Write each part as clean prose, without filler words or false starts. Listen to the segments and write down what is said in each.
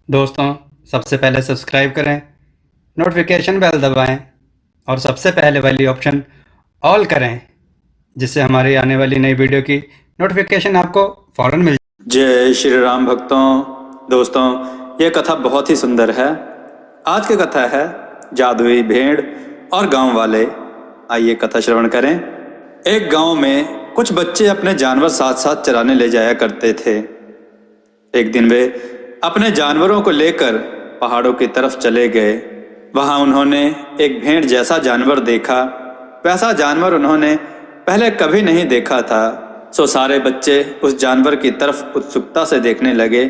दोस्तों, सबसे पहले सब्सक्राइब करें, नोटिफिकेशन बेल दबाएं और सबसे पहले वाली ऑप्शन ऑल करें, जिससे हमारी आने वाली नई वीडियो की नोटिफिकेशन आपको फ़ौरन मिल जाए। जय श्री राम भक्तों। दोस्तों, ये कथा बहुत ही सुंदर है। आज की कथा है जादुई भेड़ और गांव वाले। आइए कथा श्रवण करें। एक गांव में कुछ बच्चे अपने जानवर साथ साथ चराने ले जाया करते थे। एक दिन वे अपने जानवरों को लेकर पहाड़ों की तरफ चले गए। वहां उन्होंने एक भेड़ जैसा जानवर देखा। वैसा जानवर उन्होंने पहले कभी नहीं देखा था। सो सारे बच्चे उस जानवर की तरफ उत्सुकता से देखने लगे।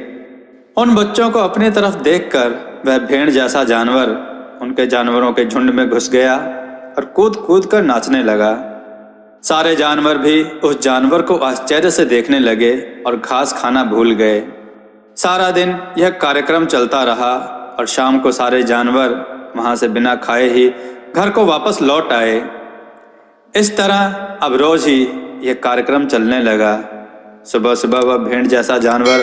उन बच्चों को अपनी तरफ देखकर वह भेड़ जैसा जानवर उनके जानवरों के झुंड में घुस गया और कूद कूद कर नाचने लगा। सारे जानवर भी उस जानवर को आश्चर्य से देखने लगे और घास खाना भूल गए। सारा दिन यह कार्यक्रम चलता रहा और शाम को सारे जानवर वहां से बिना खाए ही घर को वापस लौट आए। इस तरह अब रोज ही यह कार्यक्रम चलने लगा। सुबह सुबह वह भेड़ जैसा जानवर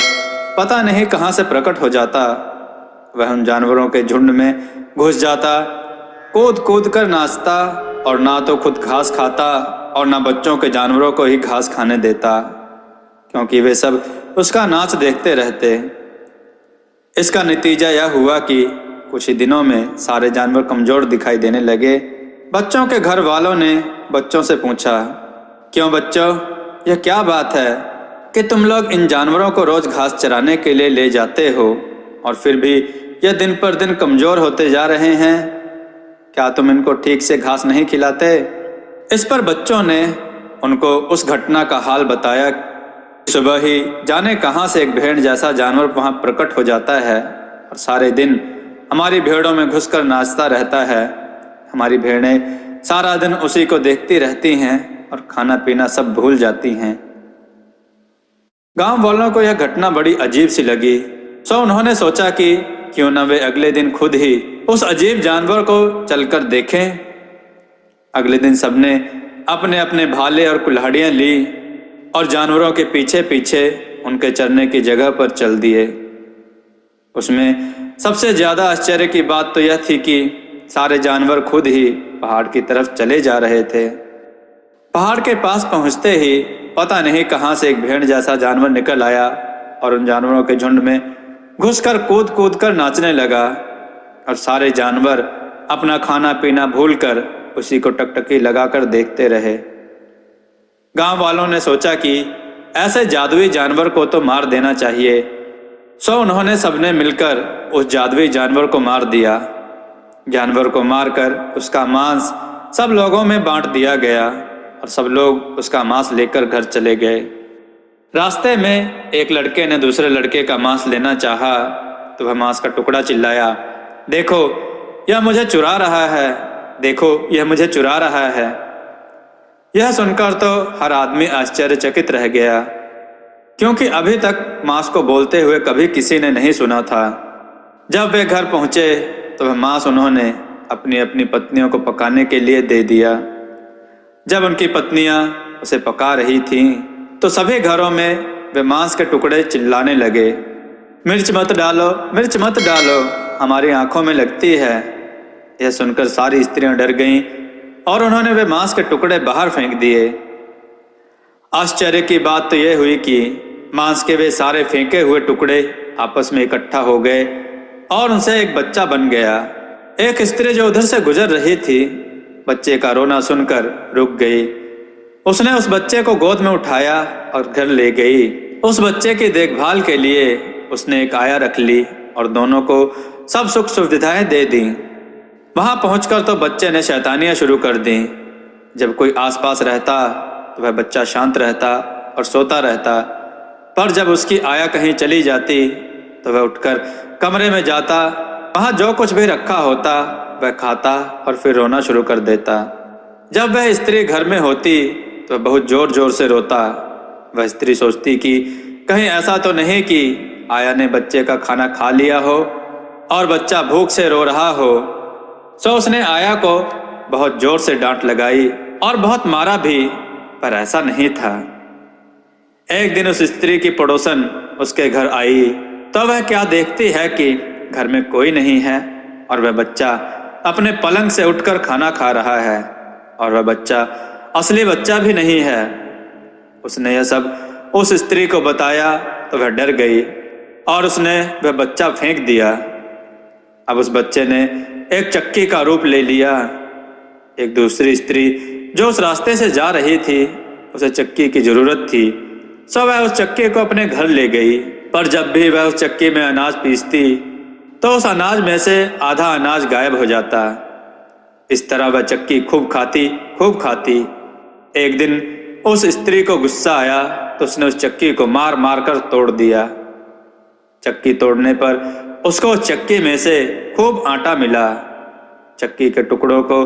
पता नहीं कहां से प्रकट हो जाता। वह उन जानवरों के झुंड में घुस जाता, कूद कूद कर नाचता और ना तो खुद घास खाता और ना बच्चों के जानवरों को ही घास खाने देता, क्योंकि वे सब उसका नाच देखते रहते। इसका नतीजा यह हुआ कि कुछ ही दिनों में सारे जानवर कमजोर दिखाई देने लगे। बच्चों के घर वालों ने बच्चों से पूछा, क्यों बच्चों, यह क्या बात है कि तुम लोग इन जानवरों को रोज घास चराने के लिए ले जाते हो और फिर भी यह दिन पर दिन कमजोर होते जा रहे हैं? क्या तुम इनको ठीक से घास नहीं खिलाते? इस पर बच्चों ने उनको उस घटना का हाल बताया। सुबह ही जाने कहां से एक भेड़ जैसा जानवर वहां प्रकट हो जाता है और सारे दिन हमारी भेड़ों में घुसकर नाचता रहता है। हमारी भेड़ें सारा दिन उसी को देखती रहती हैं और खाना पीना सब भूल जाती हैं। गांव वालों को यह घटना बड़ी अजीब सी लगी। सो उन्होंने सोचा कि क्यों न वे अगले दिन खुद ही उस अजीब जानवर को चलकर देखें। अगले दिन सबने अपने अपने भाले और कुल्हाड़ियां ली और जानवरों के पीछे पीछे उनके चरने की जगह पर चल दिए। उसमें सबसे ज्यादा आश्चर्य की बात तो यह थी कि सारे जानवर खुद ही पहाड़ की तरफ चले जा रहे थे। पहाड़ के पास पहुंचते ही पता नहीं कहां से एक भेड़ जैसा जानवर निकल आया और उन जानवरों के झुंड में घुसकर कूद कूद कर नाचने लगा और सारे जानवर अपना खाना पीना भूलकर उसी को टकटकी लगाकर देखते रहे। गांव वालों ने सोचा कि ऐसे जादुई जानवर को तो मार देना चाहिए। सो उन्होंने सबने मिलकर उस जादुई जानवर को मार दिया। जानवर को मारकर उसका मांस सब लोगों में बांट दिया गया और सब लोग उसका मांस लेकर घर चले गए। रास्ते में एक लड़के ने दूसरे लड़के का मांस लेना चाहा तो वह मांस का टुकड़ा चिल्लाया, देखो यह मुझे चुरा रहा है, देखो यह मुझे चुरा रहा है। यह सुनकर तो हर आदमी आश्चर्यचकित रह गया, क्योंकि अभी तक मांस को बोलते हुए कभी किसी ने नहीं सुना था। जब वे घर पहुंचे तो वह मांस उन्होंने अपनी अपनी पत्नियों को पकाने के लिए दे दिया। जब उनकी पत्नियां उसे पका रही थीं तो सभी घरों में वे मांस के टुकड़े चिल्लाने लगे, मिर्च मत डालो, मिर्च मत डालो, हमारी आंखों में लगती है। यह सुनकर सारी स्त्रियां डर गईं और उन्होंने वे मांस के टुकड़े बाहर फेंक दिए। आश्चर्य की बात तो यह हुई कि मांस के वे सारे फेंके हुए टुकड़े आपस में इकट्ठा हो गए और उनसे एक बच्चा बन गया। एक स्त्री जो उधर से गुजर रही थी बच्चे का रोना सुनकर रुक गई। उसने उस बच्चे को गोद में उठाया और घर ले गई। उस बच्चे की देखभाल के लिए उसने एक आया रख ली और दोनों को सब सुख सुविधाएं दे दी। वहां पहुंचकर तो बच्चे ने शैतानियां शुरू कर दी। जब कोई आसपास रहता तो वह बच्चा शांत रहता और सोता रहता, पर जब उसकी आया कहीं चली जाती तो वह उठकर कमरे में जाता, वहां जो कुछ भी रखा होता वह खाता और फिर रोना शुरू कर देता। जब वह स्त्री घर में होती तो वह बहुत जोर जोर से रोता। वह स्त्री सोचती कि कहीं ऐसा तो नहीं कि आया ने बच्चे का खाना खा लिया हो और बच्चा भूख से रो रहा हो। सो उसने आया को बहुत जोर से डांट लगाई और बहुत मारा भी, पर ऐसा नहीं था। एक दिन उस स्त्री की पड़ोसन उसके घर आई तो वह क्या देखती है कि घर में कोई नहीं है और वह बच्चा अपने पलंग से उठकर खाना खा रहा है और वह बच्चा असली बच्चा भी नहीं है। उसने यह सब उस स्त्री को बताया तो वह डर गई और उसने वह बच्चा फेंक दिया। अब उस बच्चे ने एक चक्की का रूप ले लिया। एक दूसरी स्त्री जो उस रास्ते से जा रही थी, उसे चक्की की जरूरत थी, सो वह उस चक्की को अपने घर ले गई। पर जब भी वह उस चक्की में अनाज पीसती तो उस अनाज में से आधा अनाज गायब हो जाता। इस तरह वह चक्की खूब खाती। एक दिन उस स्त्री को गुस्सा आया तो उसने उस चक्की को मार मार कर तोड़ दिया। चक्की तोड़ने पर उसको उस चक्की में से खूब आटा मिला। चक्की के टुकड़ों को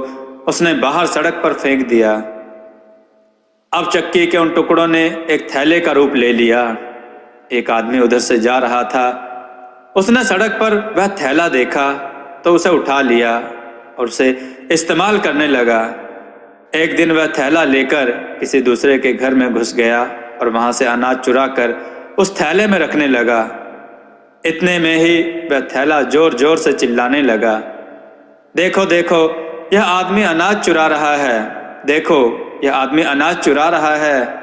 उसने बाहर सड़क पर फेंक दिया। अब चक्की के उन टुकड़ों ने एक थैले का रूप ले लिया। एक आदमी उधर से जा रहा था, उसने सड़क पर वह थैला देखा तो उसे उठा लिया और उसे इस्तेमाल करने लगा। एक दिन वह थैला लेकर किसी दूसरे के घर में घुस गया और वहां से अनाज चुरा कर उस थैले में रखने लगा। इतने में ही वह थैला जोर जोर से चिल्लाने लगा, देखो देखो, यह आदमी अनाज चुरा रहा है, देखो यह आदमी अनाज चुरा रहा है।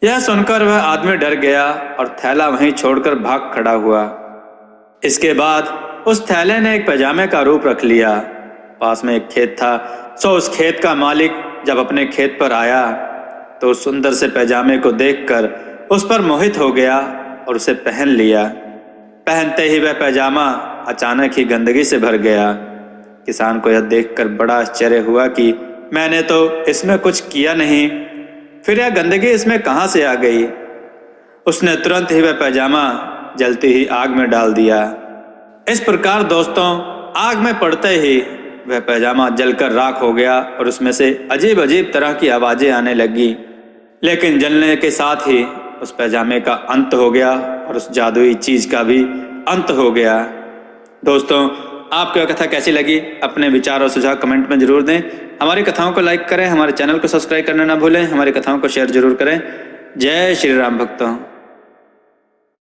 यह सुनकर वह आदमी डर गया और थैला वहीं छोड़कर भाग खड़ा हुआ। इसके बाद उस थैले ने एक पैजामे का रूप रख लिया। पास में एक खेत था, सो उस खेत का मालिक जब अपने खेत पर आया तो उस सुंदर से पैजामे को देखकर उस पर मोहित हो गया और उसे पहन लिया। पहनते ही वह पैजामा अचानक ही गंदगी से भर गया। किसान को यह देखकर बड़ा आश्चर्य हुआ कि मैंने तो इसमें कुछ किया नहीं, फिर यह गंदगी इसमें कहाँ से आ गई। उसने तुरंत ही वह पैजामा जलती ही आग में डाल दिया। इस प्रकार दोस्तों, आग में पड़ते ही वह पैजामा जलकर राख हो गया और उसमें से अजीब अजीब तरह की आवाजें आने लगी। लेकिन जलने के साथ ही उस पैजामे का अंत हो गया और उस जादुई चीज का भी अंत हो गया। दोस्तों, आपको यह कथा कैसी लगी? अपने विचार और सुझाव कमेंट में जरूर दें। हमारी कथाओं को लाइक करें, हमारे चैनल को सब्सक्राइब करना ना भूलें, हमारी कथाओं को शेयर जरूर करें। जय श्री राम भक्तों।